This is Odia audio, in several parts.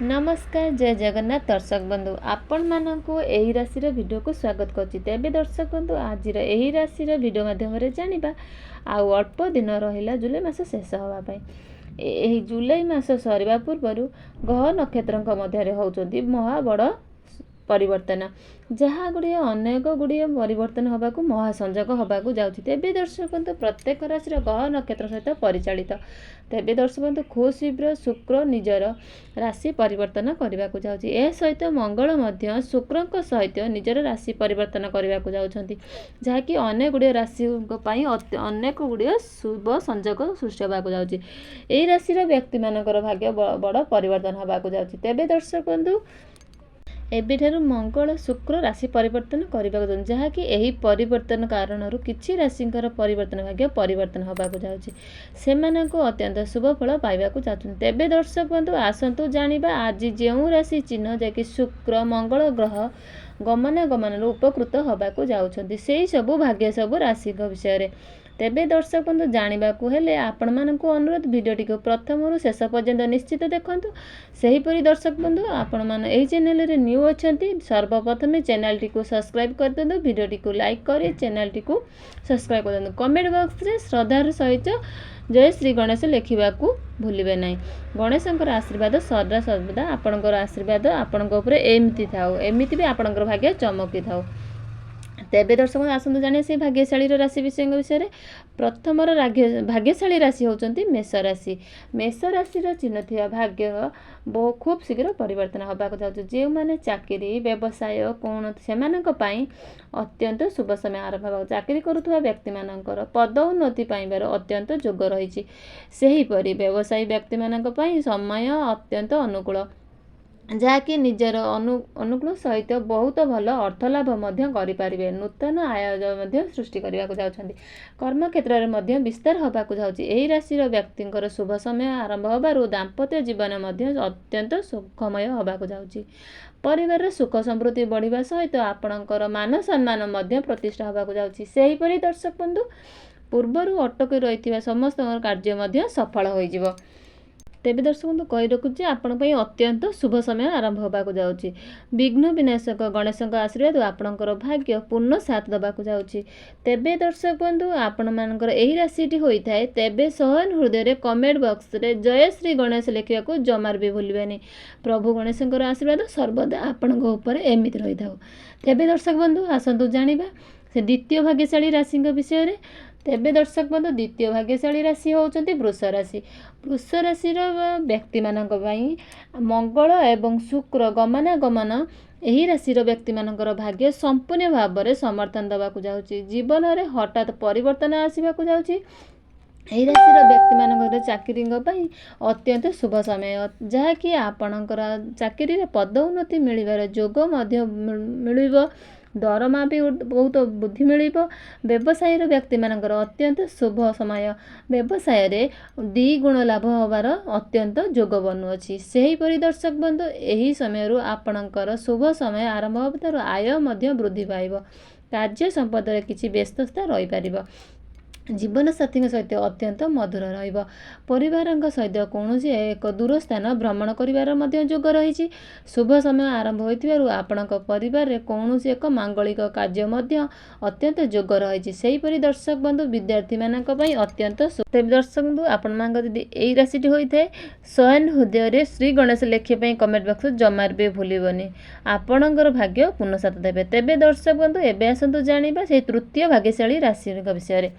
नमस्कार जय जगन्नाथ दर्शक बंधु आपण मानक यही राशि भिडियो को स्वागत करुच्ची। तेबे दर्शक बंधु आज यही राशि भिडियो माध्यम जानिबा आउ अल्प दिन रहिला जुलाई मास शेष होगापाई। जुलाई मास सरिबा पूर्व ग्रह नक्षत्र मध्य होउचंती महा बड़ परिवर्तन जहाँ गुड़िए अनेक गुड़िए परिवर्तन होगाकू महासंजोग होगाकू जाउछि। तेबे दर्शक बंधु प्रत्येक राशि ग्रह नक्षत्र सहित परिचालित। तेबे दर्शक बंधु खूब शीघ्र शुक्र निजर राशि परिवर्तन करने को जाउछि। ए सहित मंगल मध्य शुक्र सहित निजर राशि परिवर्तन करने को जाउछंती, जहाँकि अनेक गुड़िए राशि अनेक गुड़िए शुभ संजोग सृष्टि होगाकू जाउछि। एही राशि व्यक्ति मानकर भाग्य बड़ परिवर्तन होगाकू जाउछि। तेबे दर्शक बंधु एबिठारु मंगल शुक्र राशि परिवर्तन करने जहाँकि यही परिवर्तन कारण किछि राशिंकर परिवर्तन भाग्य परिवर्तन होगाकू जाउछि। सेमानंकु अत्यंत शुभ फल पाइबाकू चाहछन। तेबे दर्शक बंधु आसंतु जानिबा आज जेउ राशि चिन्ह जाकि शुक्र मंगल ग्रह गमनागमन उपकृत होगाकू जाउछंती सेही सबु भाग्य सबु राशि विषय रे। तेबे दर्शक बंधु जानिबाकू हेले आपण मानकू अनुरोध भिडियोटी को प्रथम शेष पर्यंत निश्चित देखंतु। सेहीपरि दर्शक बंधु आपण मान एही चैनल रे न्यू अछंती सर्वप्रथम चैनल टी को सब्सक्राइब कर दिंतु, भिडियोटी को लाइक करी चैनल टी को सब्सक्राइब कर दिंतु। कमेंट बॉक्स रे श्रद्धार सहित जय श्री गणेश लिखिबाकू भूलिबे नाही। गणेशंकर आशीर्वाद सदा सर्वदा आपणकर आशीर्वाद आपणक उपरे एमिति थाउ, एमिति भी आपणकर भाग्य चमकी थाउ। तेबे दर्शक आसतु जाने से भाग्यशाली राशि विषय में प्रथम भाग्यशाली राशि होचंती मेष राशि। मेष राशि चिन्ह थिया भाग्य खूब शीघ्र परिवर्तन होगाकू जाउछि। जे माने चाकरी व्यवसाय कोन सेमानक पई अत्यंत शुभ समय आरंभ होगा। चाकरी करुवा व्यक्ति मानकर पदोन्नति पाइबार अत्यंत योग रही। सेही परि व्यवसायी व्यक्ति मानक पई समय अत्यंत अनुकूल, जहाँकि निजर अनुकूल सहित बहुत भल अर्थलाभ करें। नूतन आय सृष्टि करने को जाउछंती। कर्म क्षेत्र में विस्तार होगाकू जाउछि। एही राशि व्यक्ति शुभ समय आरंभ होबारु दाम्पत्य जीवन अत्यंत सुखमय होगाकू जाउछि। परिवार सुख समृद्धि बढ़िबा सहित आपणकर मान सम्मान प्रतिष्ठा होगाकू जाउछि। सेहीपरि दर्शक बंधु पूर्वरु अटकी रहिथिबा समस्त कार्य सफल होइजिवो। तेबे दर्शक बंधु कही रखुचे आपण अत्यंत शुभ समय आरंभ होगाकू जाउछि। विघ्न विनाशक गणेशक आशीर्वाद आपणकर भाग्य पूर्ण साथ दबाकू जाउछि। तेबे दर्शक बंधु आपण मानकर एही राशिटी होइथाय तेबे सहन हृदय कमेंट बॉक्स रे जय श्री गणेश लिखिबाकू जमार भी भूलिबेनी। प्रभु गणेशंकर आशीर्वाद सर्वदा आपणक ऊपर एमिति रही थाउ। तेबे दर्शक बंधु आसंतु जानिबा से द्वितीय भाग्यशाली राशि विषय रे। तेबे दर्शक बंधु द्वितीय भाग्यशाली राशि होउचंती वृष राशि। वृष राशि व्यक्ति मानक पई मंगल एवं शुक्र गमनागमन एही राशि व्यक्ति मानकर भाग्य संपूर्ण भाव में समर्थन दबाकू जाउछि। जीवन में हठात परिवर्तन आसीबाकू जाउछि। एही राशि व्यक्ति मानकर चाकरी अत्यंत शुभ समय, जहाँकि आपणकर चाकरी पदोन्नति मिलिबार योग मिलिबो। दरमा भी बहुत बुद्धि मिलिबो। व्यवसाय व्यक्ति मानकर अत्यंत शुभ समय, व्यवसाय रे द्विगुण लाभ होबार अत्यंत योग बनुअछि। सेहीपरि दर्शक बंधु एही समय आपणकर शुभ समय आरंभ होबार आय वृद्धि पाइब। कार्य संपद रे किछि व्यस्तता रही पारिबो। जीवन साथी सहित अत्यंत मधुर रहिबो। परिवार सहित कौन एक दूर स्थान भ्रमण करिवार योग रही। शुभ समय आरंभ होइतिबारु आपणक परिवार रे कौन एक मांगलिक कार्य अत्यंत योग रही। सेहीपरि दर्शक बंधु विद्यार्थी मानक पई अत्यंत शुभ। दर्शक बंधु आपण मानक यदि एही राशिटी होइथाय स्वयं हृदय रे श्री गणेश लेखिया पई कमेंट बॉक्स जमार भी भूलिबनी। आपणकर भाग्य पूर्ण साथ देबे। तेबे दर्शक बंधु एबे आसंतु जानिबा से तृतीय भाग्यशाली राशि विषय रे।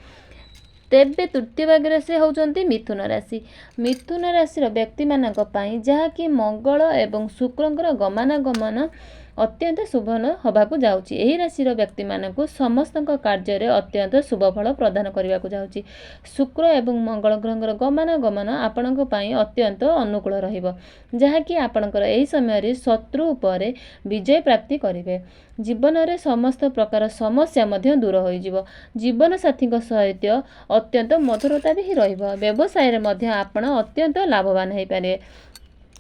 तेबे तृतीय भाग्य राशि होउचंती मिथुन राशि। मिथुन राशि व्यक्ति मानक पई जहाँकि मंगल एवं शुक्रंकर गमनागमन अत्यंत शुभ होगाकू जाउछि। एही राशि व्यक्ति मानकू समस्त कार्य रे अत्यंत शुभ फल प्रदान करने को जाउछि। शुक्र एवं मंगल ग्रहर गमनागमन आपणक पई अत्यंत अनुकूल रहिबो, जहाँकि आपणकर एही समय रे शत्रु उपरे विजय प्राप्ति करिवे। जीवन में समस्त प्रकार समस्या दूर होइजिवो। जीवन साथी सहित अत्यंत मधुरता भी रहिबो। व्यवसाय रे आपण अत्यंत लाभवान हो पारे।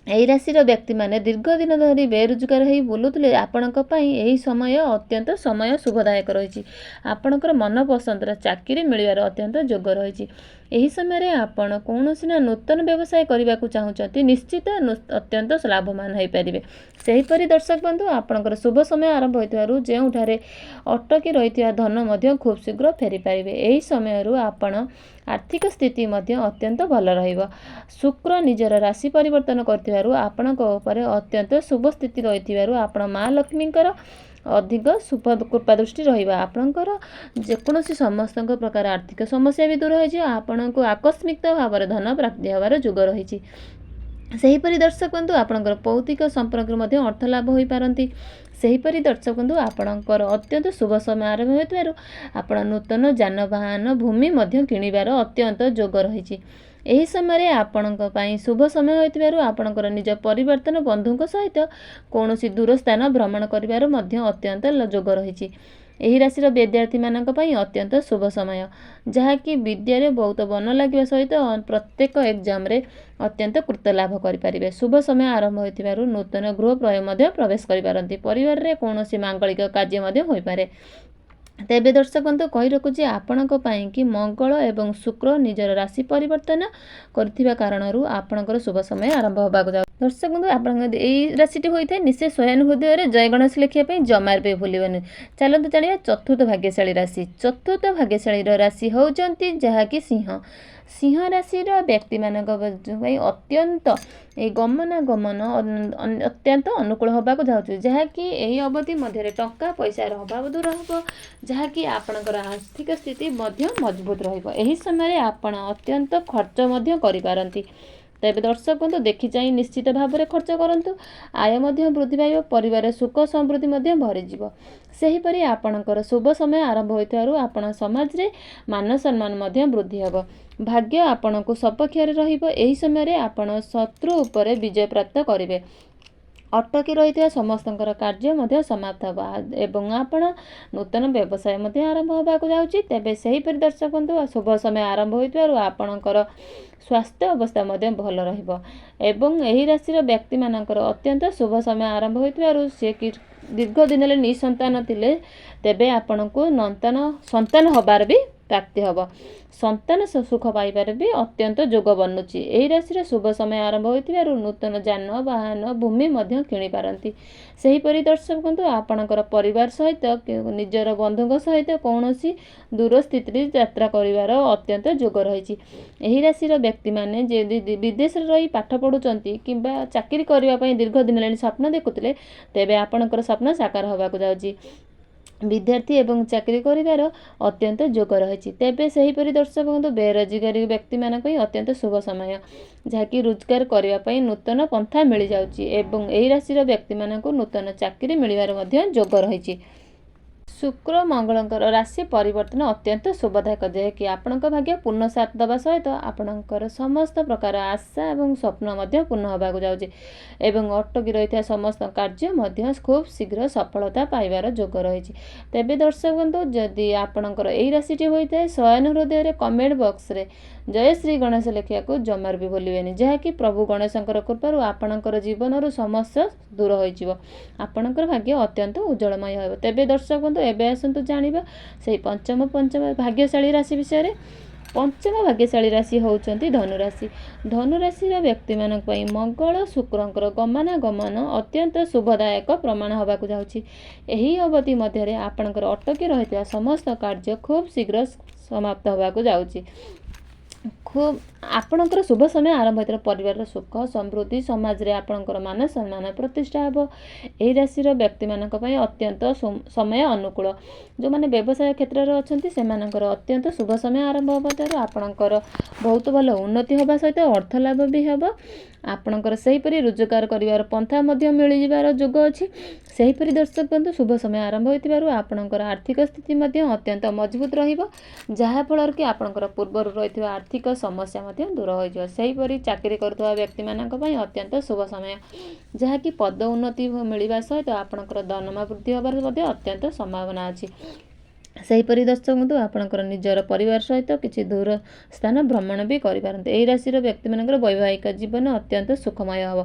एही राशि व्यक्ति माने दीर्घ दिन धरी बेरोजगार हो बुलुले आपणक पई एही समय अत्यंत समय शुभदायक रही। आपणकर मन पसंदर चाकरी मिलिबार अत्यंत योग रही। ଏହି ସମୟରେ ଆପଣ କୌଣସି ନା ନୂତନ ବ୍ୟବସାୟ କରିବାକୁ ଚାହୁଁଛନ୍ତି, ନିଶ୍ଚିତ ଅତ୍ୟନ୍ତ ଲାଭବାନ ହୋଇପାରିବେ। ସେହିପରି ଦର୍ଶକ ବନ୍ଧୁ, ଆପଣଙ୍କର ଶୁଭ ସମୟ ଆରମ୍ଭ ହୋଇଥିବାରୁ ଯେଉଁଠାରେ ଅଟକି ରହିଥିବା ଧନ ମଧ୍ୟ ଖୁବ୍ ଶୀଘ୍ର ଫେରିପାରିବେ। ଏହି ସମୟରୁ ଆପଣ ଆର୍ଥିକ ସ୍ଥିତି ମଧ୍ୟ ଅତ୍ୟନ୍ତ ଭଲ ରହିବ। ଶୁକ୍ର ନିଜର ରାଶି ପରିବର୍ତ୍ତନ କରିଥିବାରୁ ଆପଣଙ୍କ ଉପରେ ଅତ୍ୟନ୍ତ ଶୁଭ ସ୍ଥିତି ରହିଥିବାରୁ ଆପଣ ମା ଲକ୍ଷ୍ମୀଙ୍କର ଅଧିକ ଶୁଭ କୃପା ଦୃଷ୍ଟି ରହିବ। ଆପଣଙ୍କର ଯେକୌଣସି ସମସ୍ତଙ୍କ ପ୍ରକାର ଆର୍ଥିକ ସମସ୍ୟା ବି ଦୂର ହୋଇଯିବ। ଆପଣଙ୍କୁ ଆକସ୍ମିକ ଭାବରେ ଧନ ପ୍ରାପ୍ତି ହେବାର ଯୋଗ ରହିଛି। ସେହିପରି ଦର୍ଶକ ବନ୍ଧୁ, ଆପଣଙ୍କର ପୌତିକ ସମ୍ପର୍କରୁ ମଧ୍ୟ ଅର୍ଥ ଲାଭ ହୋଇପାରନ୍ତି। ସେହିପରି ଦର୍ଶକ ବନ୍ଧୁ, ଆପଣଙ୍କର ଅତ୍ୟନ୍ତ ଶୁଭ ସମୟ ଆରମ୍ଭ ହେଉଥିବାରୁ ଆପଣ ନୂତନ ଯାନବାହନ ଭୂମି ମଧ୍ୟ କିଣିବାର ଅତ୍ୟନ୍ତ ଯୋଗ ରହିଛି। ଏହି ସମୟରେ ଆପଣଙ୍କ ପାଇଁ ଶୁଭ ସମୟ ହୋଇଥିବାରୁ ଆପଣଙ୍କର ନିଜ ପରିବର୍ତ୍ତନ ବନ୍ଧୁଙ୍କ ସହିତ କୌଣସି ଦୂର ସ୍ଥାନ ଭ୍ରମଣ କରିବାର ମଧ୍ୟ ଅତ୍ୟନ୍ତ ଯୋଗ ରହିଛି। ଏହି ରାଶିର ବିଦ୍ୟାର୍ଥୀମାନଙ୍କ ପାଇଁ ଅତ୍ୟନ୍ତ ଶୁଭ ସମୟ, ଯାହାକି ବିଦ୍ୟାରେ ବହୁତ ମନ ଲାଗିବା ସହିତ ପ୍ରତ୍ୟେକ ଏକ୍ଜାମରେ ଅତ୍ୟନ୍ତ କୃତ ଲାଭ କରିପାରିବେ। ଶୁଭ ସମୟ ଆରମ୍ଭ ହୋଇଥିବାରୁ ନୂତନ ଗୃହ ମଧ୍ୟ ପ୍ରବେଶ କରିପାରନ୍ତି। ପରିବାରରେ କୌଣସି ମାଙ୍ଗଳିକ କାର୍ଯ୍ୟ ମଧ୍ୟ ହୋଇପାରେ। ତେବେ ଦର୍ଶକ ବନ୍ଧୁ, କହି ରଖୁଛି ଆପଣଙ୍କ ପାଇଁ କି ମଙ୍ଗଳ ଏବଂ ଶୁକ୍ର ନିଜର ରାଶି ପରିବର୍ତ୍ତନ କରିଥିବା କାରଣରୁ ଆପଣଙ୍କର ଶୁଭ ସମୟ ଆରମ୍ଭ ହେବାକୁ ଯାଉଛି। ଦର୍ଶକ ବନ୍ଧୁ, ଆପଣଙ୍କ ଏଇ ରାଶିଟି ହୋଇଥାଏ, ନିଶ୍ଚୟ ଶୟନ ହୃଦୟରେ ଜୟ ଗଣେଶ ଲେଖିବା ପାଇଁ ଜମାରୁ ବି ଭୁଲିବେନି। ଚାଲନ୍ତୁ ଜାଣିବା ଚତୁର୍ଥ ଭାଗ୍ୟଶାଳୀ ରାଶି। ଚତୁର୍ଥ ଭାଗ୍ୟଶାଳୀର ରାଶି ହେଉଛନ୍ତି ଯାହାକି ସିଂହ। ସିଂହ ରାଶିର ବ୍ୟକ୍ତିମାନଙ୍କ ପାଇଁ ଅତ୍ୟନ୍ତ ଏହି ଗମନାଗମନ ଅତ୍ୟନ୍ତ ଅନୁକୂଳ ହେବାକୁ ଯାଉଛି, ଯାହାକି ଏହି ଅବଧି ମଧ୍ୟରେ ଟଙ୍କା ପଇସାର ଅଭାବ ଦୂର ହେବ, ଯାହାକି ଆପଣଙ୍କର ଆର୍ଥିକ ସ୍ଥିତି ମଧ୍ୟ ମଜବୁତ ରହିବ। ଏହି ସମୟରେ ଆପଣ ଅତ୍ୟନ୍ତ ଖର୍ଚ୍ଚ ମଧ୍ୟ କରିପାରନ୍ତି। ତେବେ ଦର୍ଶକ ବନ୍ଧୁ, ଦେଖି ଚାହିଁ ନିଶ୍ଚିତ ଭାବରେ ଖର୍ଚ୍ଚ କରନ୍ତୁ। ଆୟ ମଧ୍ୟ ବୃଦ୍ଧି ପାଇବ, ପରିବାରରେ ସୁଖ ସମୃଦ୍ଧି ମଧ୍ୟ ଭରିଯିବ। ସେହିପରି ଆପଣଙ୍କର ଶୁଭ ସମୟ ଆରମ୍ଭ ହୋଇଥିବାରୁ ଆପଣ ସମାଜରେ ମାନ ସମ୍ମାନ ମଧ୍ୟ ବୃଦ୍ଧି ହେବ। ଭାଗ୍ୟ ଆପଣଙ୍କୁ ସପକ୍ଷରେ ରହିବ। ଏହି ସମୟରେ ଆପଣ ଶତ୍ରୁ ଉପରେ ବିଜୟ ପ୍ରାପ୍ତ କରିବେ। ଅଟକି ରହିଥିବା ସମସ୍ତଙ୍କର କାର୍ଯ୍ୟ ମଧ୍ୟ ସମାପ୍ତ ହେବ ଏବଂ ଆପଣ ନୂତନ ବ୍ୟବସାୟ ମଧ୍ୟ ଆରମ୍ଭ ହେବାକୁ ଯାଉଛି। ତେବେ ସେହିପରି ଦର୍ଶକ ବନ୍ଧୁ, ଶୁଭ ସମୟ ଆରମ୍ଭ ହୋଇଥିବାରୁ ଆପଣଙ୍କର ସ୍ୱାସ୍ଥ୍ୟ ଅବସ୍ଥା ମଧ୍ୟ ଭଲ ରହିବ ଏବଂ ଏହି ରାଶିର ବ୍ୟକ୍ତିମାନଙ୍କର ଅତ୍ୟନ୍ତ ଶୁଭ ସମୟ ଆରମ୍ଭ ହୋଇଥିବାରୁ ସେ ଦୀର୍ଘ ଦିନ ହେଲେ ନିଃସନ୍ତାନ ଥିଲେ, ତେବେ ଆପଣଙ୍କୁ ସନ୍ତାନ ହେବାର ବି ପ୍ରାପ୍ତି ହେବ। ସନ୍ତାନ ସୁଖ ପାଇବାରେ ବି ଅତ୍ୟନ୍ତ ଯୋଗ ବନୁଛି। ଏହି ରାଶିର ଶୁଭ ସମୟ ଆରମ୍ଭ ହୋଇଥିବାରୁ ନୂତନ ଯାନବାହନ ଭୂମି ମଧ୍ୟ କିଣିପାରନ୍ତି। ସେହିପରି ଦର୍ଶକ ବନ୍ଧୁ, ଆପଣଙ୍କର ପରିବାର ସହିତ ନିଜର ବନ୍ଧୁଙ୍କ ସହିତ କୌଣସି ଦୂର ସ୍ଥିତିରେ ଯାତ୍ରା କରିବାର ଅତ୍ୟନ୍ତ ଯୋଗ ରହିଛି। ଏହି ରାଶିର ବ୍ୟକ୍ତିମାନେ ଯଦି ବିଦେଶରେ ରହି ପାଠ ପଢ଼ୁଛନ୍ତି କିମ୍ବା ଚାକିରି କରିବା ପାଇଁ ଦୀର୍ଘ ଦିନ ହେଲାଣି ସ୍ୱପ୍ନ ଦେଖୁଥିଲେ, ତେବେ ଆପଣଙ୍କର ସ୍ୱପ୍ନ ସାକାର ହେବାକୁ ଯାଉଛି। ବିଦ୍ୟାର୍ଥୀ ଏବଂ ଚାକିରି କରିବାର ଅତ୍ୟନ୍ତ ଯୋଗ ରହିଛି। ତେବେ ସେହିପରି ଦର୍ଶକ ବନ୍ଧୁ, ବେରୋଜଗାରୀ ବ୍ୟକ୍ତିମାନଙ୍କ ପାଇଁ ଅତ୍ୟନ୍ତ ଶୁଭ ସମୟ, ଯାହାକି ରୋଜଗାର କରିବା ପାଇଁ ନୂତନ ପନ୍ଥା ମିଳିଯାଉଛି ଏବଂ ଏହି ରାଶିର ବ୍ୟକ୍ତିମାନଙ୍କୁ ନୂତନ ଚାକିରି ମିଳିବାର ମଧ୍ୟ ଯୋଗ ରହିଛି। ଶୁକ୍ର ମଙ୍ଗଳଙ୍କର ରାଶି ପରିବର୍ତ୍ତନ ଅତ୍ୟନ୍ତ ଶୁଭଦାୟକ, ଯାହାକି ଆପଣଙ୍କ ଭାଗ୍ୟ ପୂର୍ଣ୍ଣ ସାଥ ଦେବା ସହିତ ଆପଣଙ୍କର ସମସ୍ତ ପ୍ରକାର ଆଶା ଏବଂ ସ୍ୱପ୍ନ ମଧ୍ୟ ପୂର୍ଣ୍ଣ ହେବାକୁ ଯାଉଛି ଏବଂ ଅଟକି ରହିଥିବା ସମସ୍ତ କାର୍ଯ୍ୟ ମଧ୍ୟ ଖୁବ୍ ଶୀଘ୍ର ସଫଳତା ପାଇବାର ଯୋଗ ରହିଛି। ତେବେ ଦର୍ଶକ ବନ୍ଧୁ, ଯଦି ଆପଣଙ୍କର ଏହି ରାଶିଟି ହୋଇଥାଏ, ଶୟନ ହୃଦୟରେ କମେଣ୍ଟ ବକ୍ସରେ ଜୟ ଶ୍ରୀ ଗଣେଶ ଲେଖିବାକୁ ଜମାରୁ ବି ଭୁଲିବେନି, ଯାହାକି ପ୍ରଭୁ ଗଣେଶଙ୍କର କୃପାରୁ ଆପଣଙ୍କର ଜୀବନରୁ ସମସ୍ୟା ଦୂର ହୋଇଯିବ। ଆପଣଙ୍କର ଭାଗ୍ୟ ଅତ୍ୟନ୍ତ ଉଜ୍ଜଳମୟ ହେବ। ତେବେ ଦର୍ଶକ ବନ୍ଧୁ, ଏବେ ଆସନ୍ତୁ ଜାଣିବା ସେହି ପଞ୍ଚମ ଭାଗ୍ୟଶାଳୀ ରାଶି ବିଷୟରେ। ପଞ୍ଚମ ଭାଗ୍ୟଶାଳୀ ରାଶି ହେଉଛନ୍ତି ଧନୁରାଶି। ଧନୁରାଶିର ବ୍ୟକ୍ତିମାନଙ୍କ ପାଇଁ ମଙ୍ଗଳ ଶୁକ୍ରଙ୍କର ଗମନାଗମନ ଅତ୍ୟନ୍ତ ଶୁଭଦାୟକ ପ୍ରମାଣ ହେବାକୁ ଯାଉଛି। ଏହି ଅବଧି ମଧ୍ୟରେ ଆପଣଙ୍କର ଅଟକି ରହିଥିବା ସମସ୍ତ କାର୍ଯ୍ୟ ଖୁବ୍ ଶୀଘ୍ର ସମାପ୍ତ ହେବାକୁ ଯାଉଛି। ଆପଣଙ୍କର ଶୁଭ ସମୟ ଆରମ୍ଭ ହୋଇଥିବା ପରିବାରର ସୁଖ ସମୃଦ୍ଧି, ସମାଜରେ ଆପଣଙ୍କର ମାନ ସମ୍ମାନ ପ୍ରତିଷ୍ଠା ହେବ। ଏହି ରାଶିର ବ୍ୟକ୍ତିମାନଙ୍କ ପାଇଁ ଅତ୍ୟନ୍ତ ସମୟ ଅନୁକୂଳ। ଯେଉଁମାନେ ବ୍ୟବସାୟ କ୍ଷେତ୍ରରେ ଅଛନ୍ତି, ସେମାନଙ୍କର ଅତ୍ୟନ୍ତ ଶୁଭ ସମୟ ଆରମ୍ଭ ହେବା ଦ୍ୱାରା ଆପଣଙ୍କର ବହୁତ ଭଲ ଉନ୍ନତି ହେବା ସହିତ ଅର୍ଥ ଲାଭ ବି ହେବ। ଆପଣଙ୍କର ସେହିପରି ରୋଜଗାର କରିବାର ପନ୍ଥା ମଧ୍ୟ ମିଳିଯିବାର ଯୋଗ ଅଛି। ସେହିପରି ଦର୍ଶକ ବନ୍ଧୁ, ଶୁଭ ସମୟ ଆରମ୍ଭ ହୋଇଥିବାରୁ ଆପଣଙ୍କର ଆର୍ଥିକ ସ୍ଥିତି ମଧ୍ୟ ଅତ୍ୟନ୍ତ ମଜବୁତ ରହିବ, ଯାହାଫଳରେ କି ଆପଣଙ୍କର ପୂର୍ବରୁ ରହିଥିବା ଆର୍ଥିକ ସମସ୍ୟା ମଧ୍ୟ ଦୂର ହୋଇଯିବ। ସେହିପରି ଚାକିରି କରୁଥିବା ବ୍ୟକ୍ତିମାନଙ୍କ ପାଇଁ ଅତ୍ୟନ୍ତ ଶୁଭ ସମୟ, ଯାହାକି ପଦ ଉନ୍ନତି ମିଳିବା ସହିତ ଆପଣଙ୍କର ଦରମା ବୃଦ୍ଧି ହେବାର ମଧ୍ୟ ଅତ୍ୟନ୍ତ ସମ୍ଭାବନା ଅଛି। ସେହିପରି ଦର୍ଶକ ବନ୍ଧୁ ଆପଣଙ୍କର ନିଜର ପରିବାର ସହିତ କିଛି ଦୂର ସ୍ଥାନ ଭ୍ରମଣ ବି କରିପାରନ୍ତି। ଏହି ରାଶିର ବ୍ୟକ୍ତିମାନଙ୍କର ବୈବାହିକ ଜୀବନ ଅତ୍ୟନ୍ତ ସୁଖମୟ ହେବ।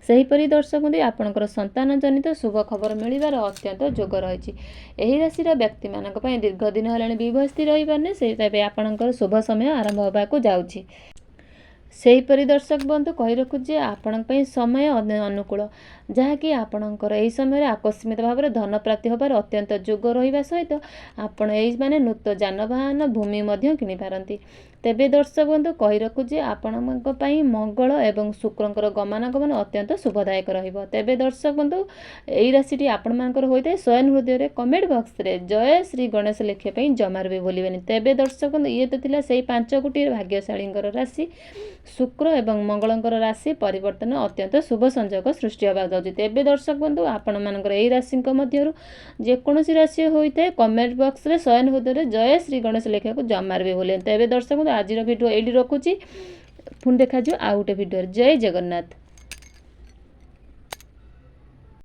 ସେହିପରି ଦର୍ଶକ ବନ୍ଧୁ ଆପଣଙ୍କର ସନ୍ତାନ ଜନିତ ଶୁଭ ଖବର ମିଳିବାର ଅତ୍ୟନ୍ତ ଯୋଗ ରହିଛି। ଏହି ରାଶିର ବ୍ୟକ୍ତିମାନଙ୍କ ପାଇଁ ଦୀର୍ଘ ଦିନ ହେଲାଣି ବିବାହ ସ୍ଥିର ହୋଇପାରୁନି, ତେବେ ଆପଣଙ୍କର ଶୁଭ ସମୟ ଆରମ୍ଭ ହେବାକୁ ଯାଉଛି। ସେହିପରି ଦର୍ଶକ ବନ୍ଧୁ କହି ରଖୁଛି ଆପଣଙ୍କ ପାଇଁ ସମୟ ଅନୁକୂଳ, ଯାହାକି ଆପଣଙ୍କର ଏହି ସମୟରେ ଆକସ୍ମିକ ଭାବରେ ଧନ ପ୍ରାପ୍ତି ହେବାର ଅତ୍ୟନ୍ତ ଯୋଗ ରହିବା ସହିତ ଆପଣ ଏହି ନୂତନ ଯାନବାହନ ଭୂମି ମଧ୍ୟ କିଣିପାରନ୍ତି। ତେବେ ଦର୍ଶକ ବନ୍ଧୁ କହି ରଖୁଛି ଆପଣଙ୍କ ପାଇଁ ମଙ୍ଗଳ ଏବଂ ଶୁକ୍ରଙ୍କର ଗମନାଗମନ ଅତ୍ୟନ୍ତ ଶୁଭଦାୟକ ରହିବ। ତେବେ ଦର୍ଶକ ବନ୍ଧୁ ଏହି ରାଶିଟି ଆପଣମାନଙ୍କର ହୋଇଥାଏ ଶୟନ ହୃଦୟରେ କମେଣ୍ଟ ବକ୍ସରେ ଜୟ ଶ୍ରୀ ଗଣେଶ ଲେଖିବା ପାଇଁ ଜମାରୁ ବି ଭୁଲିବେନି। ତେବେ ଦର୍ଶକ ବନ୍ଧୁ ଇଏ ତ ଥିଲା ସେଇ 5 ଗୋଟି ଭାଗ୍ୟଶାଳୀଙ୍କର ରାଶି। ଶୁକ୍ର ଏବଂ ମଙ୍ଗଳଙ୍କର ରାଶି ପରିବର୍ତ୍ତନ ଅତ୍ୟନ୍ତ ଶୁଭ ସଂଯୋଗ ସୃଷ୍ଟି ହେବାକୁ ଯାଉଛି। ତେବେ ଦର୍ଶକ ବନ୍ଧୁ ଆପଣମାନଙ୍କର ଏହି ରାଶିଙ୍କ ମଧ୍ୟରୁ ଯେକୌଣସି ରାଶି ହୋଇଥାଏ କମେଣ୍ଟ ବକ୍ସରେ ଶୟନ ହୃଦୟରେ ଜୟ ଶ୍ରୀ ଗଣେଶ ଲେଖିବାକୁ ଜମାରୁ ବି ଭୁଲିବେନି। ତେବେ ଦର୍ଶକ ବନ୍ଧୁ ଆଜିର ଭିଡ଼ିଓ ଏଇଠି ରଖୁଛି, ପୁଣି ଦେଖାଯିବ ଆଉ ଗୋଟେ ଭିଡ଼ିଓରେ। ଜୟ ଜଗନ୍ନାଥ।